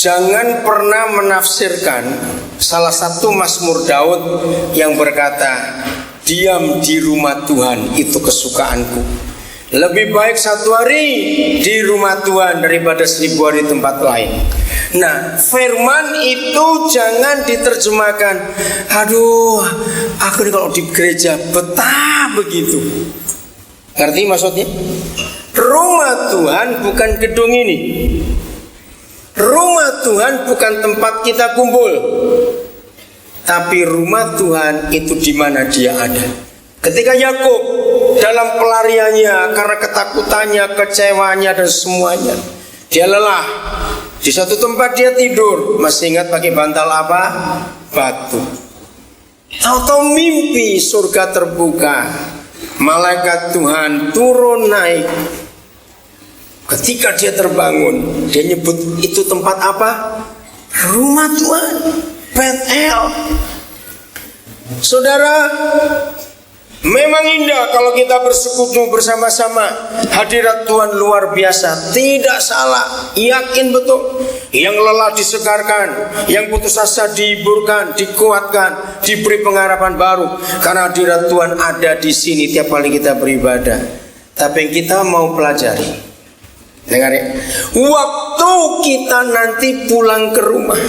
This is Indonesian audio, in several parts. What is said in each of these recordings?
Jangan pernah menafsirkan salah satu Mazmur Daud yang berkata, diam di rumah Tuhan itu kesukaanku. Lebih baik 1 hari di rumah Tuhan daripada 1000 hari di tempat lain. Nah, firman itu jangan diterjemahkan, aduh, aku ini kalau di gereja betah begitu. Ngerti maksudnya? Rumah Tuhan bukan gedung ini. Rumah Tuhan bukan tempat kita kumpul. Tapi rumah Tuhan itu di mana Dia ada. Ketika Yakub dalam pelariannya karena ketakutannya, kecewanya dan semuanya, dia lelah. Di satu tempat dia tidur, masih ingat pakai bantal apa? Batu. Tahu-tahu mimpi surga terbuka, malaikat Tuhan turun naik. Ketika dia terbangun, dia nyebut itu tempat apa? Rumah Tuhan, Bethel. Saudara, memang indah kalau kita bersekutu bersama-sama. Hadirat Tuhan luar biasa, tidak salah, yakin betul. Yang lelah disegarkan, yang putus asa dihiburkan, dikuatkan, diberi pengharapan baru. Karena hadirat Tuhan ada di sini tiap kali kita beribadah. Tapi yang kita mau pelajari, dengar ya, waktu kita nanti pulang ke rumah,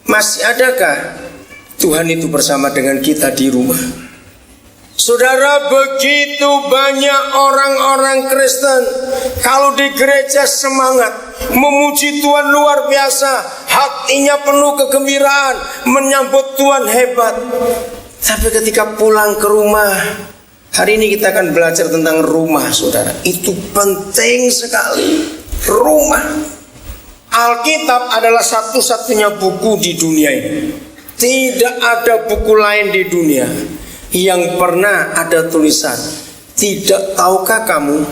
masih adakah Tuhan itu bersama dengan kita di rumah? Saudara, begitu banyak orang-orang Kristen kalau di gereja semangat, memuji Tuhan luar biasa, hatinya penuh kegembiraan, menyambut Tuhan hebat. Tapi ketika pulang ke rumah, hari ini kita akan belajar tentang rumah, saudara. Itu penting sekali. Rumah. Alkitab adalah satu-satunya buku di dunia ini. Tidak ada buku lain di dunia yang pernah ada tulisan, tidak tahukah kamu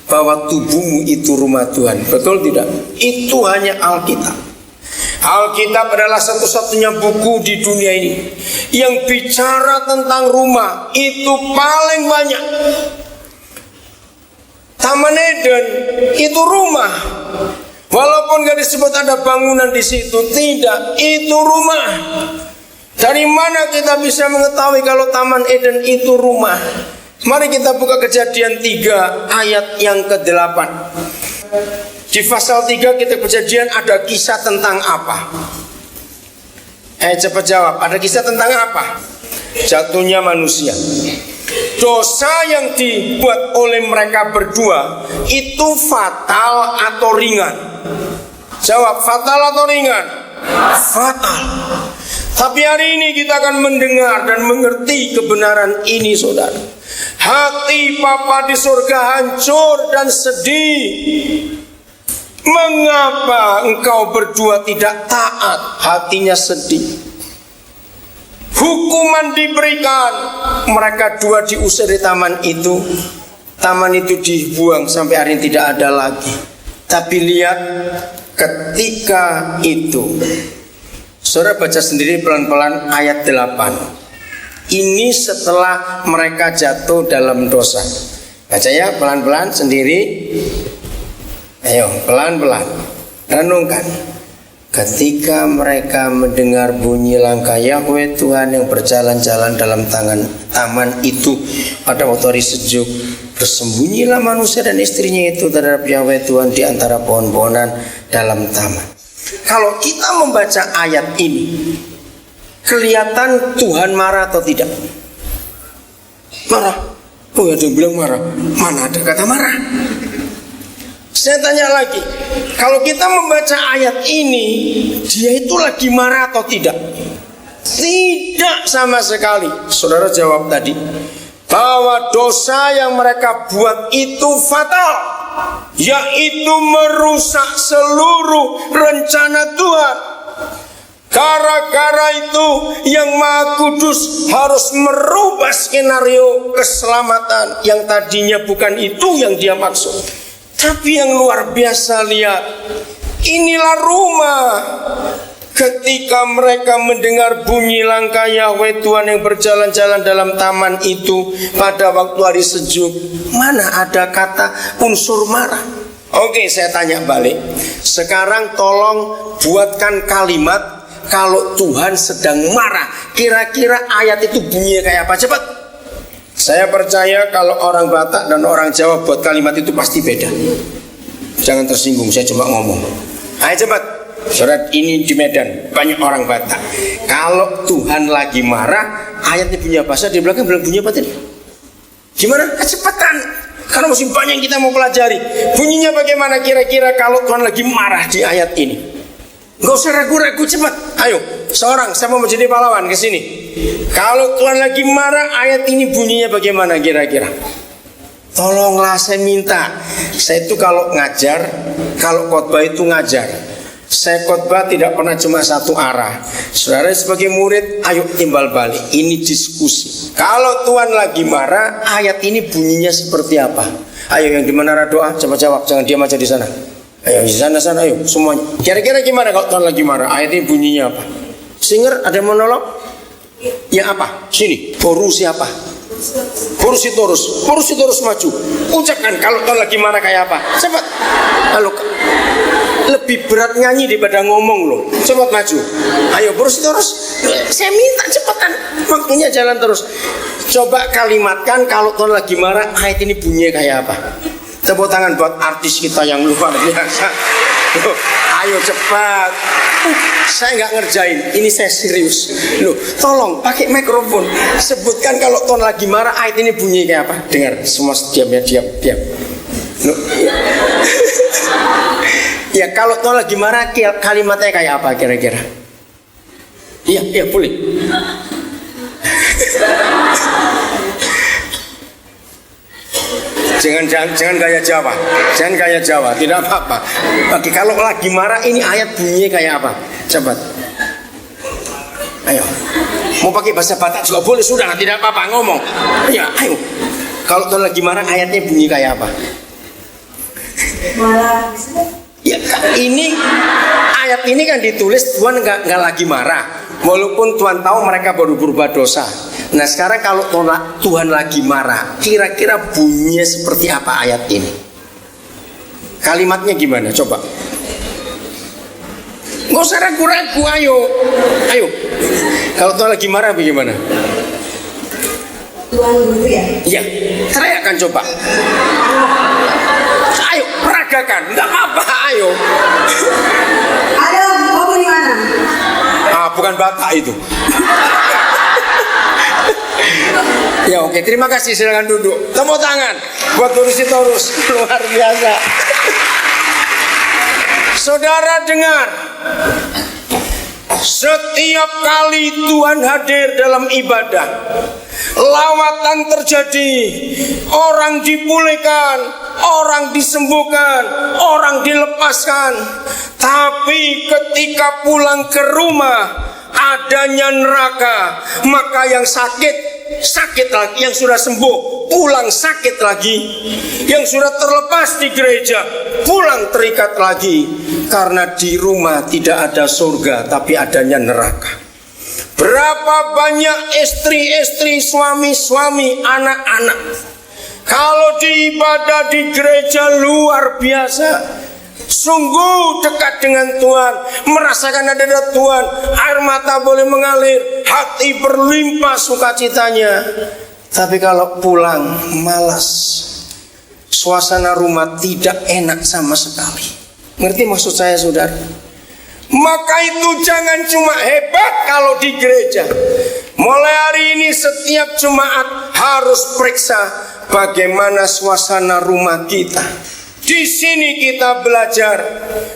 bahwa tubuhmu itu rumah Tuhan? Betul tidak? Itu hanya Alkitab. Alkitab adalah satu-satunya buku di dunia ini yang bicara tentang rumah. Itu paling banyak. Taman Eden itu rumah. Walaupun gak disebut ada bangunan di situ, tidak, itu rumah. Dari mana kita bisa mengetahui kalau Taman Eden itu rumah? Mari kita buka Kejadian 3 ayat yang ke-8. Di pasal 3 kitab Kejadian ada kisah tentang apa? Cepat jawab, ada kisah tentang apa? Jatuhnya manusia. Dosa yang dibuat oleh mereka berdua itu fatal atau ringan? Jawab, fatal atau ringan? Fatal. Tapi hari ini kita akan mendengar dan mengerti kebenaran ini, saudara. Hati Bapa di surga hancur dan sedih. Mengapa engkau berdua tidak taat? Hatinya sedih. Hukuman diberikan. Mereka dua diusir di taman itu. Taman itu dibuang sampai hari ini tidak ada lagi. Tapi lihat ketika itu, saudara baca sendiri pelan-pelan ayat 8. Ini setelah mereka jatuh dalam dosa. Baca ya pelan-pelan sendiri. Ayo pelan-pelan renungkan. Ketika mereka mendengar bunyi langkah Yahweh Tuhan yang berjalan-jalan dalam taman itu pada waktu hari sejuk, bersembunyilah manusia dan istrinya itu terhadap Yahweh Tuhan di antara pohon-pohonan dalam taman. Kalau kita membaca ayat ini, kelihatan Tuhan marah atau tidak? Marah. Oh, ada yang bilang marah. Mana ada kata marah? Saya tanya lagi, kalau kita membaca ayat ini, dia itu lagi marah atau tidak? Tidak sama sekali. Saudara jawab tadi bahwa dosa yang mereka buat itu fatal, yaitu merusak seluruh rencana Tuhan. Gara-gara itu yang Maha Kudus harus merubah skenario keselamatan yang tadinya bukan itu yang dia maksud. Tapi yang luar biasa, lihat, inilah rumah. Ketika mereka mendengar bunyi langkah Yahweh Tuhan yang berjalan-jalan dalam taman itu pada waktu hari sejuk, mana ada kata unsur marah? Oke, saya tanya balik. Sekarang tolong buatkan kalimat kalau Tuhan sedang marah. Kira-kira ayat itu bunyinya kayak apa? Cepat. Saya percaya kalau orang Batak dan orang Jawa buat kalimat itu pasti beda. Jangan tersinggung, saya cuma ngomong. Ayo cepat. Surat ini di Medan, banyak orang Batak. Kalau Tuhan lagi marah, ayatnya bunyi apa? Saya di belakang bilang bunyi apa tadi? Gimana? Kecepatan. Karena masih banyak yang kita mau pelajari. Bunyinya bagaimana kira-kira kalau Tuhan lagi marah di ayat ini? Gak usah ragu-ragu, cepat. Ayo, seorang saya mau menjadi pahlawan ke sini. Kalau Tuhan lagi marah, ayat ini bunyinya bagaimana kira-kira? Tolonglah saya minta. Saya itu kalau ngajar, kalau khotbah itu ngajar. Saya khotbah tidak pernah cuma satu arah. Saudara sebagai murid, ayo timbal balik. Ini diskusi. Kalau Tuhan lagi marah, ayat ini bunyinya seperti apa? Ayo yang di menara doa, coba jawab. Jangan diam aja di sana. Ayo di sana, ayo semuanya. Kira-kira gimana kalau Tuhan lagi marah? Ayat ini bunyinya apa? Singer ada yang monolog? Ya apa? Sini. Boru siapa? Kursi terus maju. Ucapkan kalau Tuhan lagi marah kayak apa? Cepat. Lalu lebih berat nyanyi daripada ngomong loh. Cepat maju. Ayo kursi terus. Saya minta cepetan. Waktunya jalan terus. Coba kalimatkan kalau Tuhan lagi marah, ayat ini bunyinya kayak apa? Tepuk tangan buat artis kita yang luar biasa. Loh, ayo cepat. Saya nggak ngerjain, ini saya serius. Loh, tolong pakai mikrofon. Sebutkan kalau Tuhan lagi marah, ayat ini bunyi kayak apa? Dengar, semua diam ya, diam. Loh, ya kalau Tuhan lagi marah, kalimatnya kayak apa kira-kira? Iya boleh. Jangan gaya Jawa. Jangan gaya Jawa, tidak apa-apa. Oke, kalau lagi marah ini ayat bunyinya kayak apa? Cepat. Ayo. Mau pakai bahasa Batak juga boleh, sudah tidak apa-apa ngomong. Iya, ayo. Kalau Tuhan lagi marah ayatnya bunyi kayak apa? Marah. Ya, ini ayat ini kan ditulis Tuhan nggak lagi marah. Walaupun Tuhan tahu mereka baru berubah dosa. Nah sekarang kalau Tuhan lagi marah, kira-kira bunyinya seperti apa ayat ini? Kalimatnya gimana? Coba. Nggak usah ragu-ragu, ayo. Kalau Tuhan lagi marah bagaimana? Tuhan dulu ya? Iya, teriakan coba. Ayo, peragakan, nggak apa-apa, ayo. Ada kamu di mana? Bukan Batak itu. Ya oke, terima kasih, silakan duduk. Tepuk tangan buat Turus luar biasa. Saudara dengar, setiap kali Tuhan hadir dalam ibadah, lawatan terjadi, orang dipulihkan, orang disembuhkan, orang dilepaskan. Tapi ketika pulang ke rumah adanya neraka, maka yang sakit lagi, yang sudah sembuh pulang sakit lagi, yang sudah terlepas di gereja pulang terikat lagi, karena di rumah tidak ada surga tapi adanya neraka. Berapa banyak istri-istri, suami-suami, anak-anak kalau di ibadah di gereja luar biasa, sungguh dekat dengan Tuhan, merasakan ada Tuhan, air mata boleh mengalir, hati berlimpah sukacitanya. Tapi kalau pulang malas, suasana rumah tidak enak sama sekali. Ngerti maksud saya saudara? Maka itu jangan cuma hebat kalau di gereja. Mulai hari ini setiap Jumat harus periksa bagaimana suasana rumah kita. Di sini kita belajar,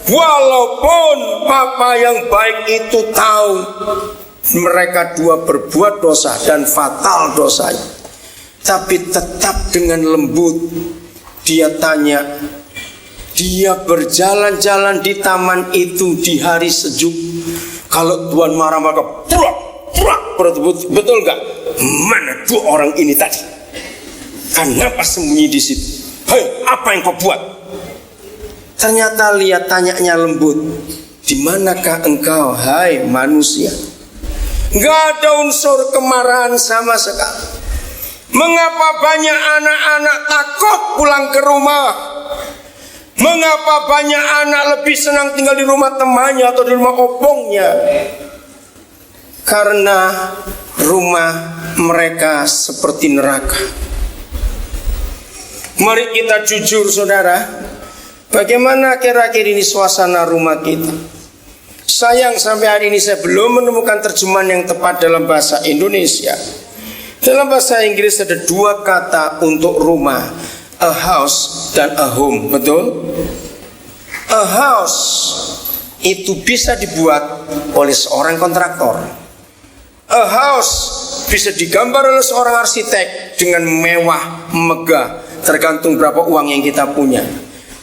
walaupun Bapa yang baik itu tahu mereka dua berbuat dosa dan fatal dosanya, tapi tetap dengan lembut dia tanya. Dia berjalan-jalan di taman itu di hari sejuk. Kalau Tuhan marah maka betul nggak? Mana dua orang ini tadi? Kenapa sembunyi di situ? Hei, apa yang kau buat? Ternyata lihat tanyanya lembut. Di manakah engkau, hai manusia? Nggak ada unsur kemarahan sama sekali. Mengapa banyak anak-anak takut pulang ke rumah? Mengapa banyak anak lebih senang tinggal di rumah temannya atau di rumah opongnya? Karena rumah mereka seperti neraka. Mari kita jujur saudara, bagaimana akhir-akhir ini suasana rumah kita? Sayang sampai hari ini saya belum menemukan terjemahan yang tepat dalam bahasa Indonesia. Dalam bahasa Inggris ada dua kata untuk rumah, a house dan a home, betul? A house itu bisa dibuat oleh seorang kontraktor. A house bisa digambar oleh seorang arsitek dengan mewah, megah, tergantung berapa uang yang kita punya.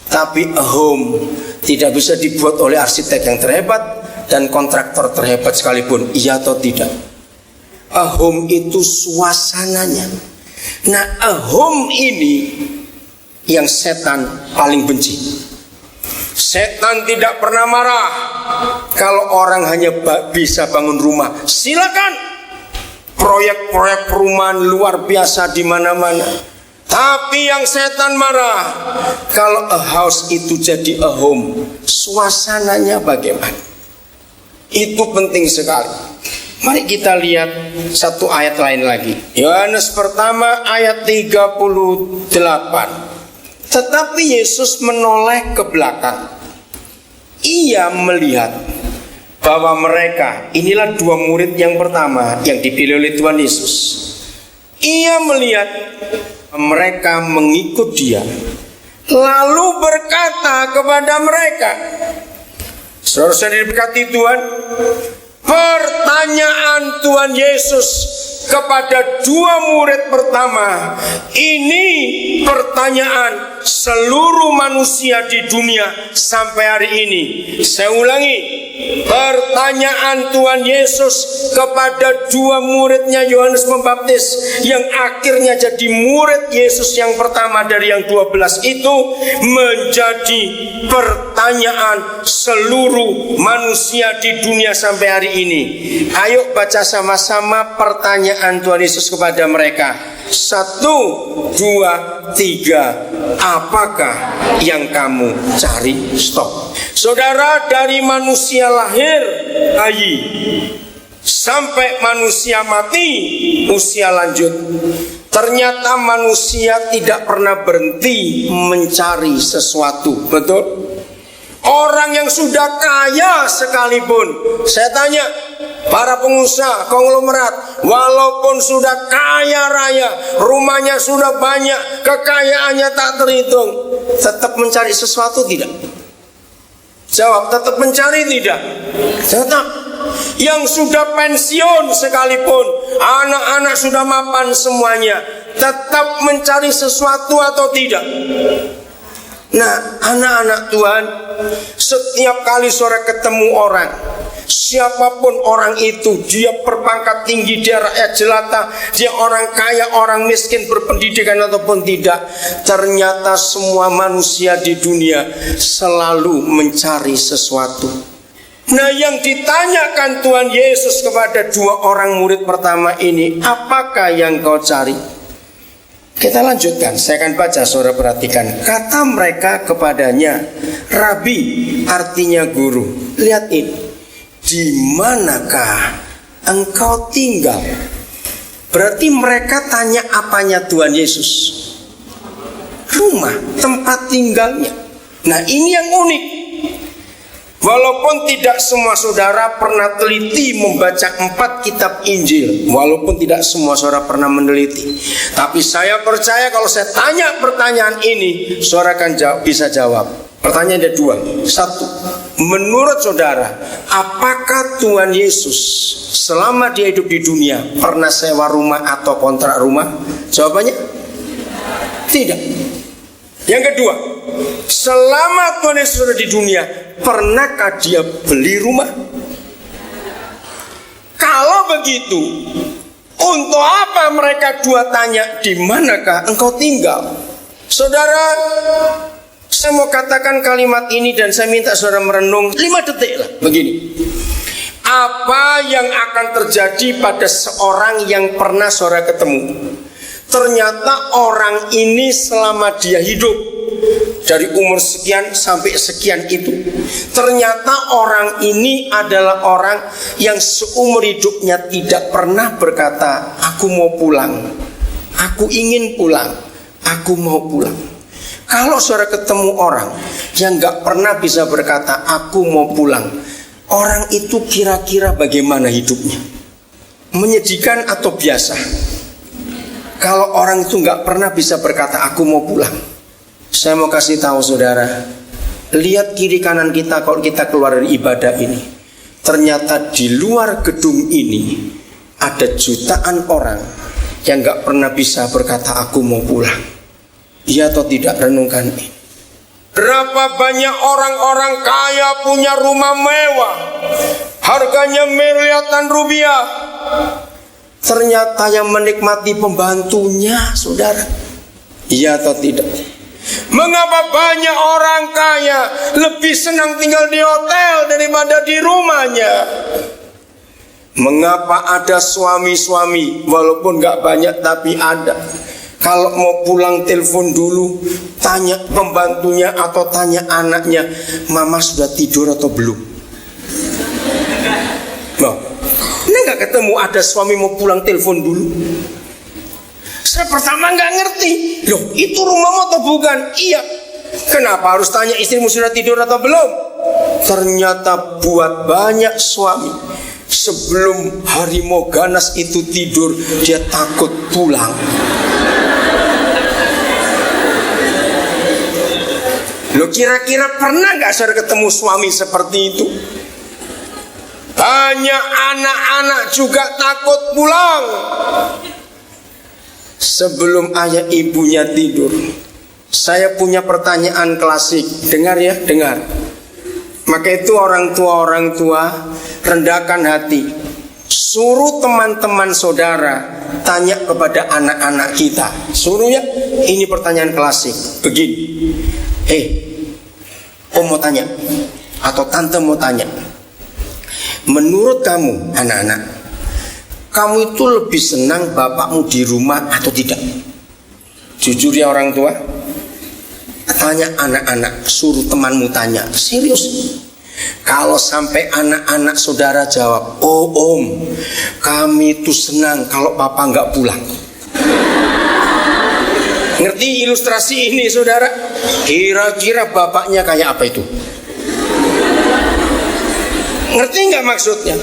Tapi a home tidak bisa dibuat oleh arsitek yang terhebat dan kontraktor terhebat sekalipun, iya atau tidak. A home itu suasananya. Nah, a home ini yang setan paling benci. Setan tidak pernah marah kalau orang hanya bisa bangun rumah. Silakan, proyek-proyek perumahan luar biasa di mana-mana. Tapi yang setan marah kalau a house itu jadi a home. Suasananya bagaimana? Itu penting sekali. Mari kita lihat satu ayat lain lagi. Yohanes pertama ayat 38. Tetapi Yesus menoleh ke belakang. Ia melihat bahwa mereka, inilah dua murid yang pertama yang dipilih oleh Tuhan Yesus. Ia melihat mereka mengikut dia, lalu berkata kepada mereka, saudara-saudara diberkati Tuhan, pertanyaan Tuhan Yesus kepada dua murid pertama ini pertanyaan seluruh manusia di dunia sampai hari ini. Saya ulangi, pertanyaan Tuhan Yesus kepada dua muridnya Yohanes Pembaptis yang akhirnya jadi murid Yesus yang pertama dari yang 12 itu menjadi pertanyaan seluruh manusia di dunia sampai hari ini. Ayo baca sama-sama pertanyaan Tuhan Yesus kepada mereka. 1, 2, 3. Apakah yang kamu cari? Stop. Saudara, dari manusia lahir bayi sampai manusia mati usia lanjut, ternyata manusia tidak pernah berhenti mencari sesuatu. Betul? Orang yang sudah kaya sekalipun, saya tanya para pengusaha konglomerat, walaupun sudah kaya raya, rumahnya sudah banyak, kekayaannya tak terhitung, tetap mencari sesuatu tidak? Jawab, tetap mencari tidak? Tetap. Yang sudah pensiun sekalipun, anak-anak sudah mapan semuanya, tetap mencari sesuatu atau tidak? Nah, anak-anak Tuhan, setiap kali saudara ketemu orang, siapapun orang itu, dia berpangkat tinggi, dia rakyat jelata, dia orang kaya, orang miskin, berpendidikan ataupun tidak, ternyata semua manusia di dunia selalu mencari sesuatu. Nah, yang ditanyakan Tuhan Yesus kepada dua orang murid pertama ini, apakah yang kau cari? Kita lanjutkan, saya akan baca, saudara perhatikan. Kata mereka kepadanya, Rabi, artinya guru. Lihat ini, di manakah engkau tinggal? Berarti mereka tanya apanya Tuhan Yesus? Rumah, tempat tinggalnya. Nah, ini yang unik. Walaupun tidak semua saudara pernah teliti membaca 4 kitab Injil, walaupun tidak semua saudara pernah meneliti, tapi saya percaya kalau saya tanya pertanyaan ini, saudara akan bisa jawab. Pertanyaan ada 2. 1, menurut saudara, apakah Tuhan Yesus selama dia hidup di dunia pernah sewa rumah atau kontrak rumah? Jawabannya tidak. Yang kedua, selama Tuhan Yesus ada di dunia, pernahkah dia beli rumah? Kalau begitu, untuk apa mereka dua tanya, di manakah engkau tinggal? Saudara, saya mau katakan kalimat ini dan saya minta saudara merenung 5 detik lah. Begini, apa yang akan terjadi pada seorang yang pernah saudara ketemu? Ternyata orang ini selama dia hidup dari umur sekian sampai sekian itu. Ternyata orang ini adalah orang yang seumur hidupnya tidak pernah berkata, aku mau pulang, aku ingin pulang, aku mau pulang. Kalau saudara ketemu orang yang gak pernah bisa berkata, aku mau pulang, orang itu kira-kira bagaimana hidupnya? Menyedihkan atau biasa? Kalau orang itu gak pernah bisa berkata, aku mau pulang. Saya mau kasih tahu saudara, lihat kiri kanan kita kalau kita keluar dari ibadah ini. Ternyata di luar gedung ini ada jutaan orang yang gak pernah bisa berkata, aku mau pulang. Iya atau tidak? Renungkan ini. Berapa banyak orang-orang kaya punya rumah mewah, harganya miliaran rupiah. Ternyata yang menikmati pembantunya, saudara. Iya atau tidak? Mengapa banyak orang kaya lebih senang tinggal di hotel daripada di rumahnya? Mengapa ada suami-suami, walaupun gak banyak tapi ada, kalau mau pulang telepon dulu, tanya pembantunya atau tanya anaknya, mama sudah tidur atau belum? Nah, ini gak ketemu ada suami mau pulang telepon dulu. Saya pertama gak ngerti, loh itu rumahmu atau bukan? Iya. Kenapa harus tanya istrimu sudah tidur atau belum? Ternyata buat banyak suami, sebelum harimau ganas itu tidur, dia takut pulang. Loh kira-kira pernah gak saudara ketemu suami seperti itu? Banyak anak-anak juga takut pulang sebelum ayah ibunya tidur. Saya punya pertanyaan klasik. Dengar ya, dengar. Maka itu orang tua rendahkan hati. Suruh teman-teman saudara tanya kepada anak-anak kita. Suruh ya. Ini pertanyaan klasik. Begini. Om mau tanya atau tante mau tanya. Menurut kamu anak-anak, kamu itu lebih senang bapakmu di rumah atau tidak? Jujur ya orang tua. Tanya anak-anak, suruh temanmu tanya. Serius. Kalau sampai anak-anak saudara jawab, oh om, kami itu senang kalau papa nggak pulang. Ngerti ilustrasi ini saudara? Kira-kira bapaknya kayak apa itu? Ngerti nggak maksudnya?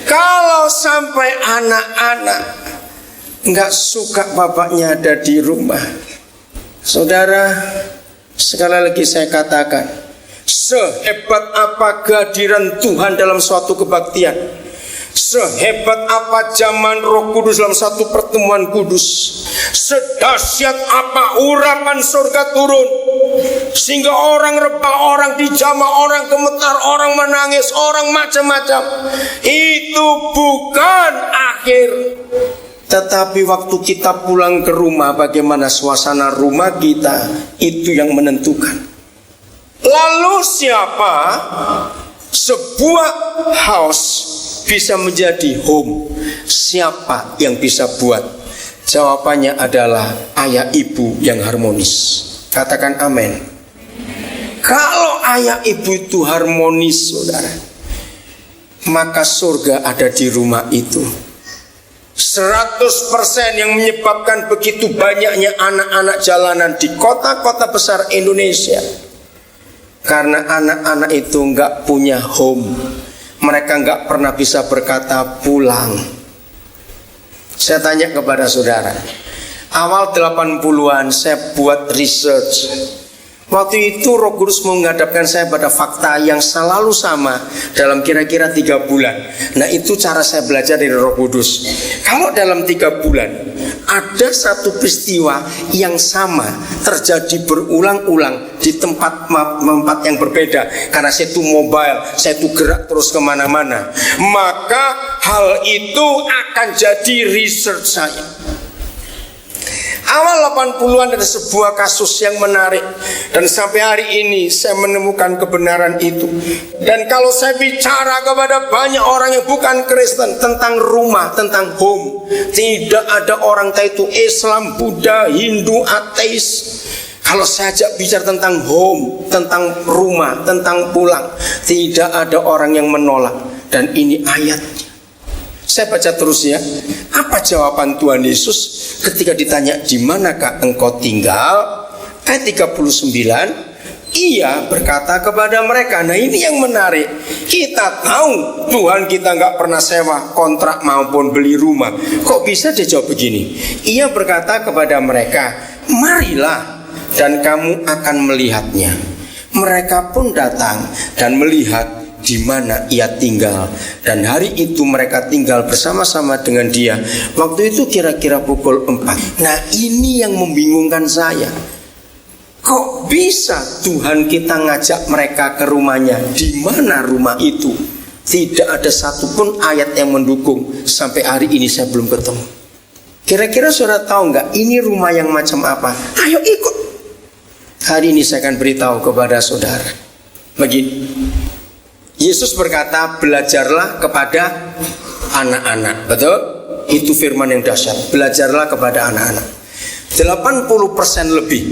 Kalau sampai anak-anak nggak suka bapaknya ada di rumah, saudara, sekali lagi saya katakan, sehebat apa kehadiran Tuhan dalam suatu kebaktian, sehebat apa zaman Roh Kudus dalam satu pertemuan kudus, sedahsyat apa urapan surga turun, sehingga orang rebah, orang dijamah, orang gemetar, orang menangis, orang macam-macam. Itu bukan akhir. Tetapi waktu kita pulang ke rumah, bagaimana suasana rumah kita, itu yang menentukan. Lalu siapa sebuah house bisa menjadi home? Siapa yang bisa buat? Jawabannya adalah ayah ibu yang harmonis. Katakan amin. Kalau ayah ibu itu harmonis saudara, maka surga ada di rumah itu. 100% yang menyebabkan begitu banyaknya anak-anak jalanan di kota-kota besar Indonesia, karena anak-anak itu nggak punya home. Mereka nggak pernah bisa berkata pulang. Saya tanya kepada saudara, awal 80-an saya buat research. Waktu itu Roh Kudus menghadapkan saya pada fakta yang selalu sama dalam kira-kira 3 bulan. Nah itu cara saya belajar dari Roh Kudus. Kalau dalam 3 bulan ada satu peristiwa yang sama terjadi berulang-ulang di tempat yang berbeda, karena saya itu mobile, saya itu gerak terus kemana-mana, maka hal itu akan jadi research saya. Awal 80-an ada sebuah kasus yang menarik, dan sampai hari ini saya menemukan kebenaran itu. Dan kalau saya bicara kepada banyak orang yang bukan Kristen tentang rumah, tentang home, tidak ada orang entah itu Islam, Buddha, Hindu, ateis. Kalau saya ajak bicara tentang home, tentang rumah, tentang pulang, tidak ada orang yang menolak. Dan ini ayatnya. Saya baca terus ya. Apa jawaban Tuhan Yesus ketika ditanya, di manakah engkau tinggal? Ayat 39. Ia berkata kepada mereka. Nah ini yang menarik. Kita tahu Tuhan kita nggak pernah sewa kontrak maupun beli rumah. Kok bisa dia jawab begini? Ia berkata kepada mereka, marilah dan kamu akan melihatnya. Mereka pun datang dan melihat di mana ia tinggal. Dan hari itu mereka tinggal bersama-sama dengan dia. Waktu itu kira-kira pukul 4. Nah ini yang membingungkan saya. Kok bisa Tuhan kita ngajak mereka ke rumahnya? Di mana rumah itu? Tidak ada satupun ayat yang mendukung. Sampai hari ini saya belum ketemu. Kira-kira saudara tahu nggak ini rumah yang macam apa? Ayo ikut. Hari ini saya akan beritahu kepada saudara. Begini, Yesus berkata, belajarlah kepada anak-anak. Betul? Itu firman yang dahsyat. Belajarlah kepada anak-anak. 80% lebih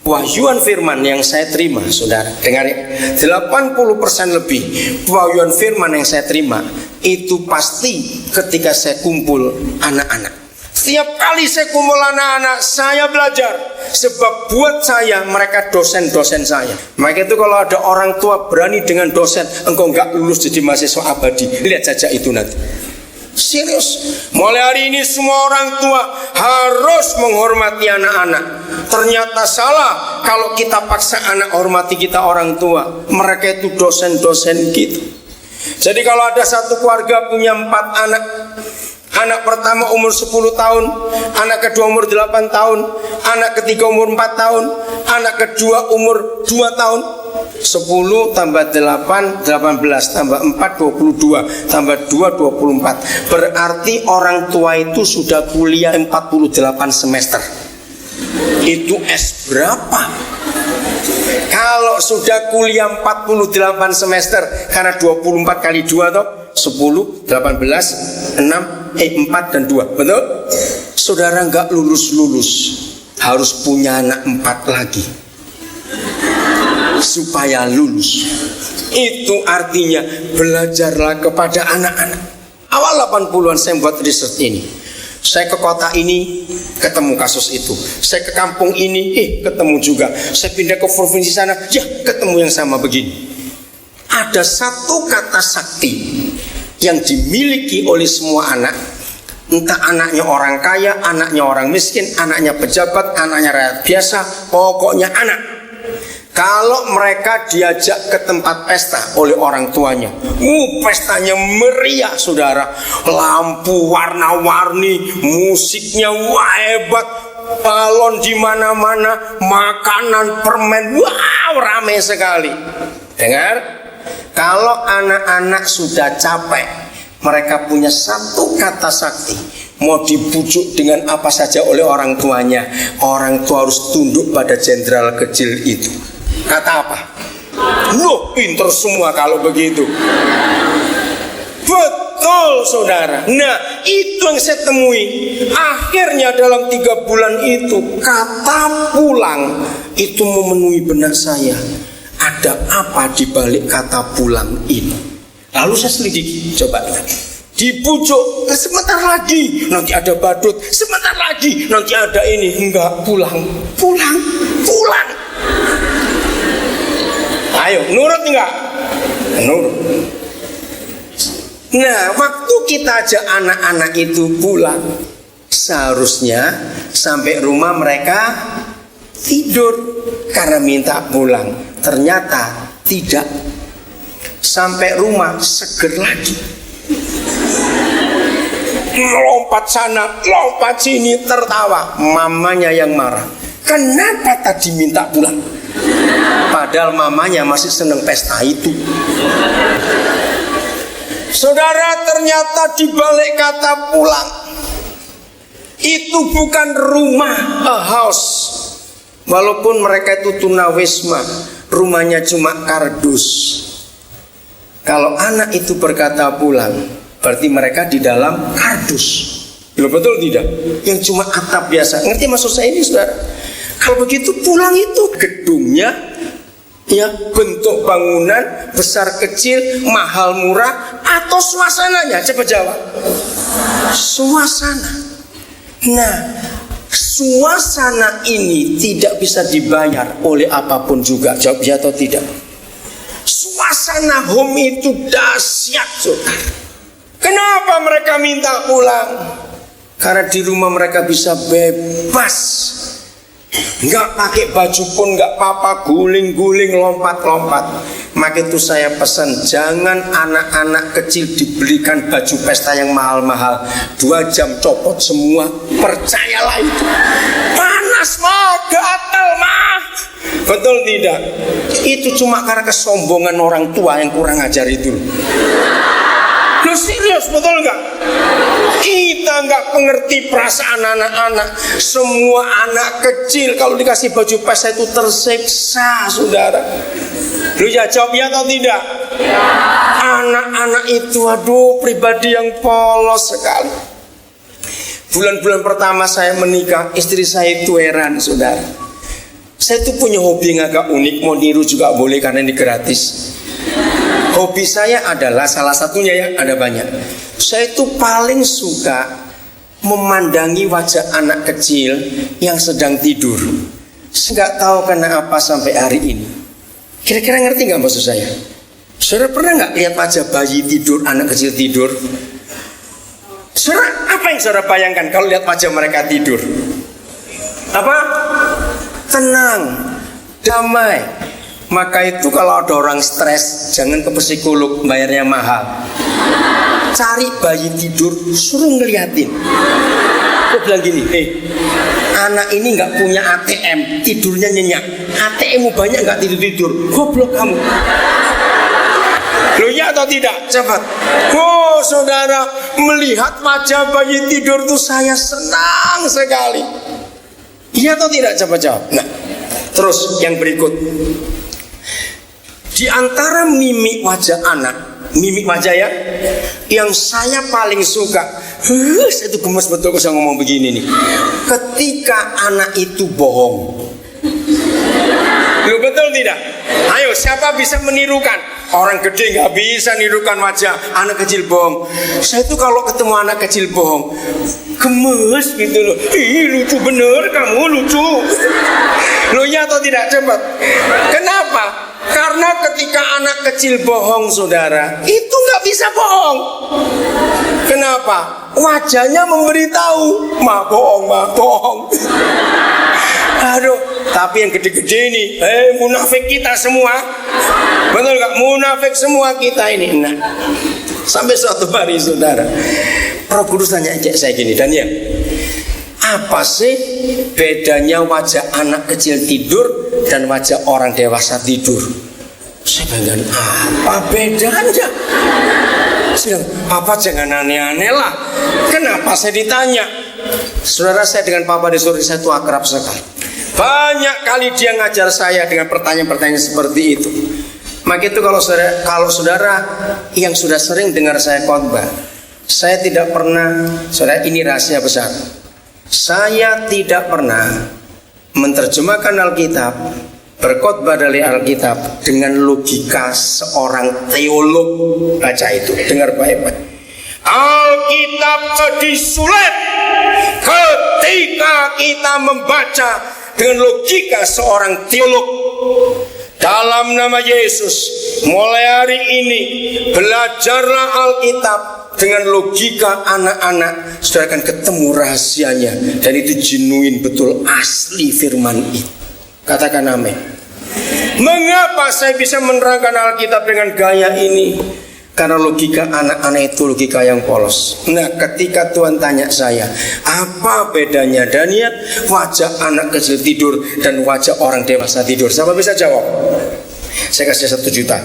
wahyuan firman yang saya terima, saudara, dengar ya, 80% lebih wahyuan firman yang saya terima itu pasti ketika saya kumpul anak-anak. Setiap kali saya kumpul anak-anak, saya belajar. Sebab buat saya, mereka dosen-dosen saya. Maka itu kalau ada orang tua berani dengan dosen, engkau nggak lulus jadi mahasiswa abadi. Lihat saja itu nanti. Serius. Mulai hari ini semua orang tua harus menghormati anak-anak. Ternyata salah kalau kita paksa anak hormati kita orang tua. Mereka itu dosen-dosen kita. Jadi kalau ada satu keluarga punya 4 anak. Anak pertama umur 10 tahun, anak kedua umur 8 tahun, anak ketiga umur 4 tahun, anak kedua umur 2 tahun. 10 tambah 8, 18 tambah 4, 22 tambah 2, 24. Berarti orang tua itu sudah kuliah 48 semester. Itu S berapa? Kalau sudah kuliah 48 semester, karena 24 kali 2 toh 10, 18, 4 dan 2. Betul? Saudara nggak lulus-lulus, harus punya anak 4 lagi supaya lulus. Itu artinya belajarlah kepada anak-anak. Awal 80-an saya buat riset ini. Saya ke kota ini, ketemu kasus itu. Saya ke kampung ini, ketemu juga. Saya pindah ke provinsi sana, ya ketemu yang sama begini. Ada satu kata sakti yang dimiliki oleh semua anak. Entah anaknya orang kaya, anaknya orang miskin, anaknya pejabat, anaknya rakyat biasa, pokoknya anak. Kalau mereka diajak ke tempat pesta oleh orang tuanya, pestanya meriah, saudara. Lampu warna-warni, musiknya hebat, balon di mana-mana, makanan, permen, ramai sekali. Dengar, kalau anak-anak sudah capek, mereka punya satu kata sakti. Mau dibujuk dengan apa saja oleh orang tuanya, orang tua harus tunduk pada jenderal kecil itu. Kata apa? Loh, pinter semua kalau begitu. Betul, saudara. Nah, itu yang saya temui. Akhirnya dalam 3 bulan itu, kata pulang itu memenuhi benak saya. Ada apa di balik kata pulang ini? Lalu saya selidiki, coba lihat. Dibujuk, sebentar lagi nanti ada badut, sebentar lagi nanti ada ini. Enggak, pulang. Ayo, nurut enggak? Nurut. Nah, waktu kita ajak anak-anak itu pulang, seharusnya sampai rumah mereka tidur karena minta pulang. Ternyata tidak. Sampai rumah seger lagi. Lompat sana, lompat sini, tertawa. Mamanya yang marah. Kenapa tadi minta pulang? Padahal mamanya masih seneng pesta itu. Saudara, ternyata di balik kata pulang itu bukan rumah, a house. Walaupun mereka itu tunawisma, rumahnya cuma kardus. Kalau anak itu berkata pulang, berarti mereka di dalam kardus. Loh, betul tidak? Yang cuma atap biasa. Ngerti maksud saya ini, saudara? Kalau begitu pulang itu gedungnya, ya bentuk bangunan besar kecil, mahal murah, atau suasananya? Coba jawab. Suasana. Nah, suasana ini tidak bisa dibayar oleh apapun juga. Jawab ya atau tidak. Suasana home itu dahsyat, saudara. Kenapa mereka minta pulang? Karena di rumah mereka bisa bebas, nggak pakai baju pun nggak apa-apa, guling-guling, lompat-lompat. Maka itu saya pesan, jangan anak-anak kecil dibelikan baju pesta yang mahal-mahal. 2 jam copot semua, percayalah itu. Panas mah, gatal mah. Betul tidak? Itu cuma karena kesombongan orang tua yang kurang ajar itu. Lu serius, betul nggak? Kita nggak mengerti perasaan anak-anak. Semua anak kecil kalau dikasih baju pesta itu tersiksa, saudara. Lu ya jawab ya atau tidak? Ya. Anak-anak itu, aduh, pribadi yang polos sekali. Bulan-bulan pertama saya menikah, istri saya itu heran, saudara. Saya tuh punya hobi yang agak unik, mau niru juga boleh karena ini gratis. Hobi saya adalah salah satunya, ya ada banyak. Saya itu paling suka memandangi wajah anak kecil yang sedang tidur. Saya nggak tahu kenapa sampai hari ini. Kira-kira ngerti nggak maksud saya? Saudara pernah nggak lihat wajah bayi tidur, anak kecil tidur? Saudara, apa yang saudara bayangkan kalau lihat wajah mereka tidur? Apa? Tenang, damai. Maka itu kalau ada orang stres, jangan ke psikolog, bayarnya mahal. Cari bayi tidur, suruh ngeliatin. Aku bilang gini, anak ini nggak punya ATM, tidurnya nyenyak. ATM-mu banyak nggak tidur-tidur, goblok kamu. Loh ya atau tidak? Cepat. Oh saudara, melihat wajah bayi tidur tuh saya senang sekali. Iya atau tidak? Coba jawab. Nah, terus yang berikut. Di antara mimik wajah anak, mimik wajah ya, yang saya paling suka, saya itu gemes betul kalau saya ngomong begini nih. Ketika anak itu bohong. Loh betul tidak? Ayo siapa bisa menirukan? Orang gede nggak bisa nirukan wajah anak kecil bohong. Saya tuh kalau ketemu anak kecil bohong, gemes gitu loh. Ih lucu bener, kamu lucu. Loh ya atau tidak? Cepat. Kenapa? Karena ketika anak kecil bohong, saudara, itu nggak bisa bohong. Kenapa? Wajahnya memberitahu, mah bohong, mah bohong. Aduh, tapi yang gede-gede ini, munafik kita semua. Betul nggak? Munafik semua kita ini. Nah, sampai suatu hari, saudara, Roh Kudus tanya saya gini, Daniel, apa sih bedanya wajah anak kecil tidur dan wajah orang dewasa tidur? Saya bilang, apa bedanya? Saya bilang, Papa jangan aneh-aneh lah. Kenapa saya ditanya? Saudara, saya dengan Papa di Surga saya itu akrab sekali. Banyak kali dia ngajar saya dengan pertanyaan-pertanyaan seperti itu. Maka itu kalau saudara yang sudah sering dengar saya khotbah, saya tidak pernah, saudara, ini rahasia besar. Saya tidak pernah menerjemahkan Alkitab, berkhotbah dari Alkitab dengan logika seorang teolog. Baca itu, dengar baik-baik. Alkitab disulit ketika kita membaca dengan logika seorang teolog. Dalam nama Yesus, mulai hari ini belajarlah Alkitab dengan logika anak-anak. Saudara akan ketemu rahasianya, dan itu genuine, betul, asli firman itu. Katakan amin. Mengapa saya bisa menerangkan Alkitab dengan gaya ini? Karena logika anak-anak itu logika yang polos. Nah, ketika Tuhan tanya saya, apa bedanya Daniel wajah anak kecil tidur dan wajah orang dewasa tidur? Siapa bisa jawab? Saya kasih 1 juta.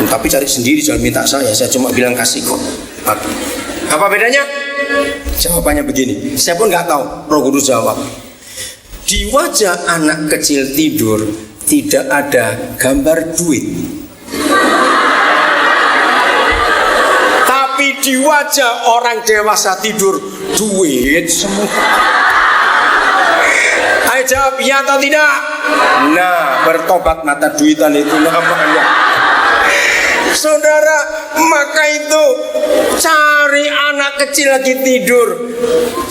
Tapi cari sendiri, jangan minta saya cuma bilang kasih kok. Apa bedanya? Jawabannya begini, saya pun nggak tahu. Roh Kudus jawab. Di wajah anak kecil tidur tidak ada gambar duit, tapi di wajah orang dewasa tidur duit semua. jawab iya atau tidak? Nah, bertobat mata duitan itu namanya. Saudara, maka itu cari anak kecil lagi tidur,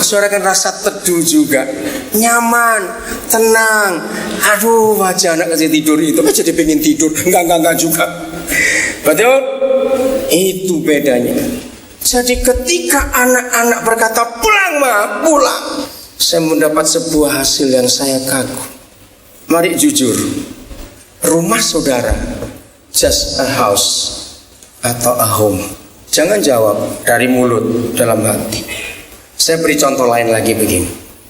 saudara kan rasa teduh juga, nyaman, tenang. Aduh, wajah anak kecil tidur itu kan jadi pengen tidur. Enggak juga. Betul? Itu bedanya. Jadi ketika anak-anak berkata pulang ma, pulang, saya mendapat sebuah hasil yang saya kagum. Mari jujur, rumah saudara just a house atau a home? Jangan jawab dari mulut, dalam hati. Saya beri contoh lain lagi begini.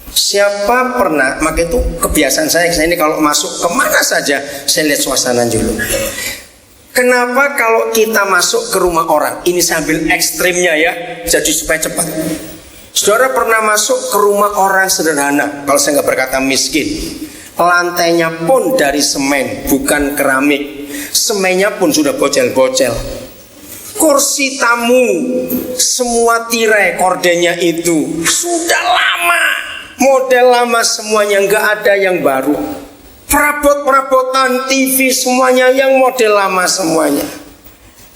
Siapa pernah, maka itu kebiasaan saya ini kalau masuk kemana saja saya lihat suasana dulu. Kenapa kalau kita masuk ke rumah orang, ini sambil ekstrimnya ya, jadi supaya cepat. Saudara pernah masuk ke rumah orang sederhana, kalau saya nggak berkata miskin, lantainya pun dari semen, bukan keramik. Semennya pun sudah bocel-bocel. Kursi tamu, semua tirai kordenya itu sudah lama, model lama semuanya, nggak ada yang baru. Perabot-perabotan TV semuanya yang model lama semuanya.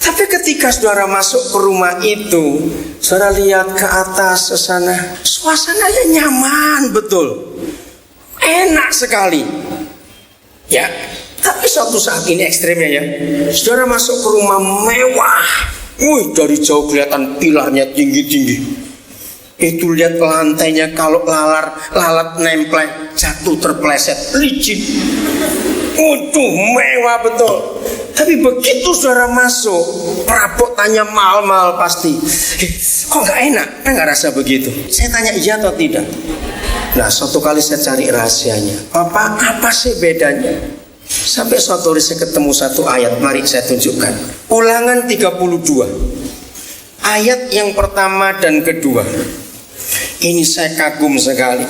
Tapi ketika saudara masuk ke rumah itu, saudara lihat ke atas ke sana, suasananya nyaman betul, enak sekali. Ya, tapi suatu saat ini ekstrimnya ya, saudara masuk ke rumah mewah, dari jauh kelihatan pilarnya tinggi-tinggi. Itu lihat lantainya kalau lalat nempel jatuh terpleset licin. Mewah betul. Tapi begitu saudara masuk, perabotannya mahal-mahal pasti. Kok nggak enak? Nggak rasa begitu. Saya tanya iya atau tidak. Nah, suatu kali saya cari rahasianya. Papa, apa sih bedanya? Sampai suatu hari saya ketemu satu ayat. Mari saya tunjukkan. Ulangan 32. Ayat yang pertama dan kedua. Ini saya kagum sekali.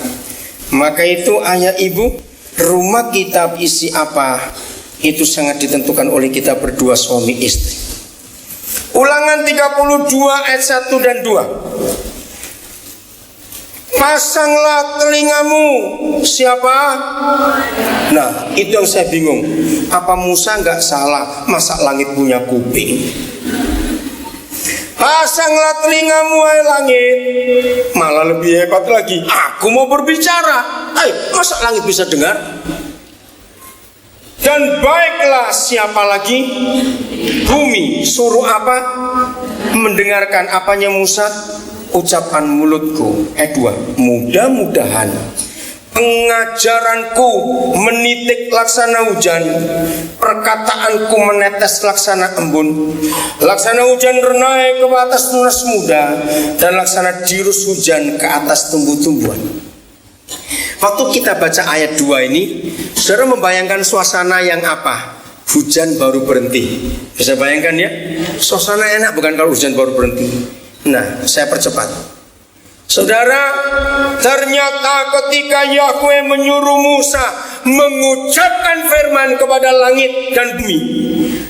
Maka itu ayah ibu, rumah kita isi apa, itu sangat ditentukan oleh kita berdua suami istri. Ulangan 32 ayat 1 dan 2. Pasanglah telingamu. Siapa? Nah, itu yang saya bingung. Apa Musa nggak salah? Masa langit punya kuping? Pasanglah telingamu hai langit. Malah lebih hebat lagi, aku mau berbicara. Masa langit bisa dengar? Dan baiklah siapa lagi? Bumi. Suruh apa? Mendengarkan apanya Musa? Ucapan mulutku. 2. Mudah-mudahan pengajaranku menitik laksana hujan, perkataanku menetes laksana embun, laksana hujan renai ke atas tunas muda, dan laksana dirus hujan ke atas tumbuh-tumbuhan. Waktu kita baca ayat 2 ini, saudara membayangkan suasana yang apa? Hujan baru berhenti. Bisa bayangkan ya? Suasana enak bukan kalau hujan baru berhenti. Nah, saya percepat. Saudara, ternyata ketika Yahweh menyuruh Musa mengucapkan firman kepada langit dan bumi,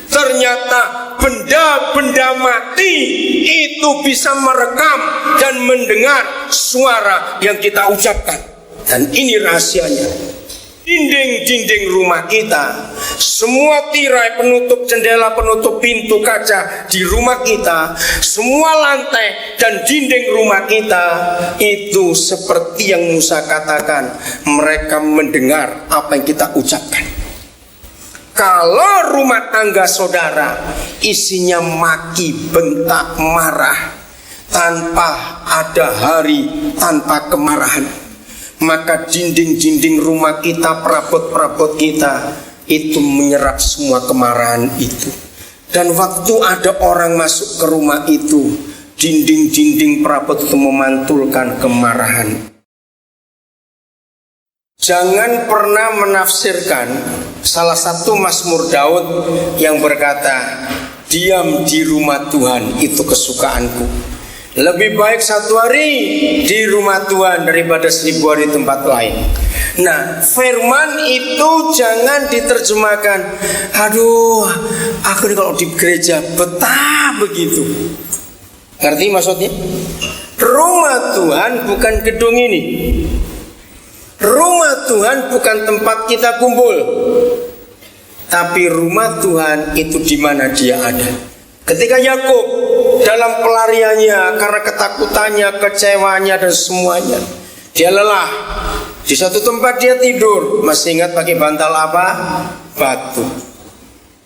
ternyata benda-benda mati itu bisa merekam dan mendengar suara yang kita ucapkan. Dan ini rahasianya. Dinding-dinding rumah kita, semua tirai penutup jendela, penutup pintu kaca di rumah kita, semua lantai dan dinding rumah kita itu seperti yang Musa katakan, mereka mendengar apa yang kita ucapkan. Kalau rumah tangga saudara isinya maki, bentak, marah, tanpa ada hari tanpa kemarahan, maka dinding-dinding rumah kita, perabot-perabot kita itu menyerap semua kemarahan itu. Dan waktu ada orang masuk ke rumah itu, dinding-dinding perabot itu memantulkan kemarahan. Jangan pernah menafsirkan salah satu Mazmur Daud yang berkata, diam di rumah Tuhan itu kesukaanku. Lebih baik 1 hari di rumah Tuhan daripada 1000 hari di tempat lain. Nah, firman itu jangan diterjemahkan, aduh, aku ini kalau di gereja betah begitu. Ngerti maksudnya? Rumah Tuhan bukan gedung ini. Rumah Tuhan bukan tempat kita kumpul, tapi rumah Tuhan itu di mana Dia ada. Ketika Yakub dalam pelariannya karena ketakutannya, kecewanya dan semuanya, dia lelah. Di satu tempat dia tidur, masih ingat pakai bantal apa? Batu.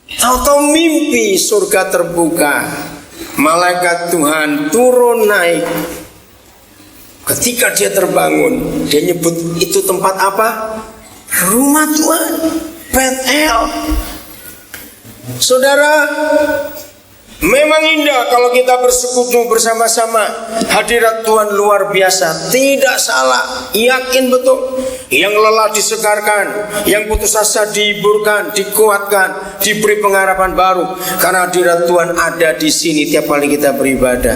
Tahu-tahu mimpi surga terbuka, malaikat Tuhan turun naik. Ketika dia terbangun, dia nyebut itu tempat apa? Rumah Tuhan, Bethel. Saudara, memang indah kalau kita bersekutu bersama-sama. Hadirat Tuhan luar biasa, tidak salah, yakin betul. Yang lelah disegarkan, yang putus asa dihiburkan, dikuatkan, diberi pengharapan baru. Karena hadirat Tuhan ada di sini tiap kali kita beribadah.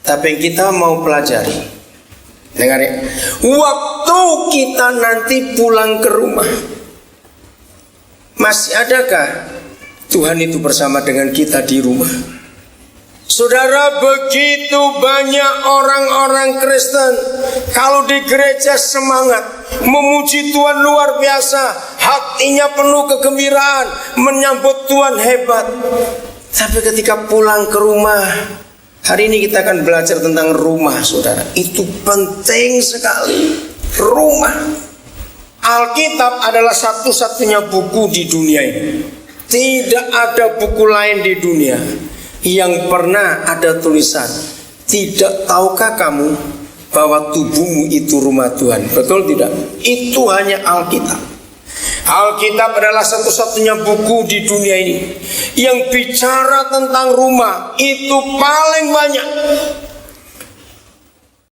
Tapi yang kita mau pelajari, dengar ya, waktu kita nanti pulang ke rumah, masih adakah Tuhan itu bersama dengan kita di rumah? Saudara, begitu banyak orang-orang Kristen kalau di gereja semangat memuji Tuhan luar biasa, hatinya penuh kegembiraan, menyambut Tuhan hebat. Tapi ketika pulang ke rumah, hari ini kita akan belajar tentang rumah, saudara. Itu penting sekali. Rumah. Alkitab adalah satu-satunya buku di dunia ini. Tidak ada buku lain di dunia yang pernah ada tulisan, tidak tahukah kamu bahwa tubuhmu itu rumah Tuhan? Betul tidak? Itu hanya Alkitab. Alkitab adalah satu-satunya buku di dunia ini yang bicara tentang rumah. Itu paling banyak.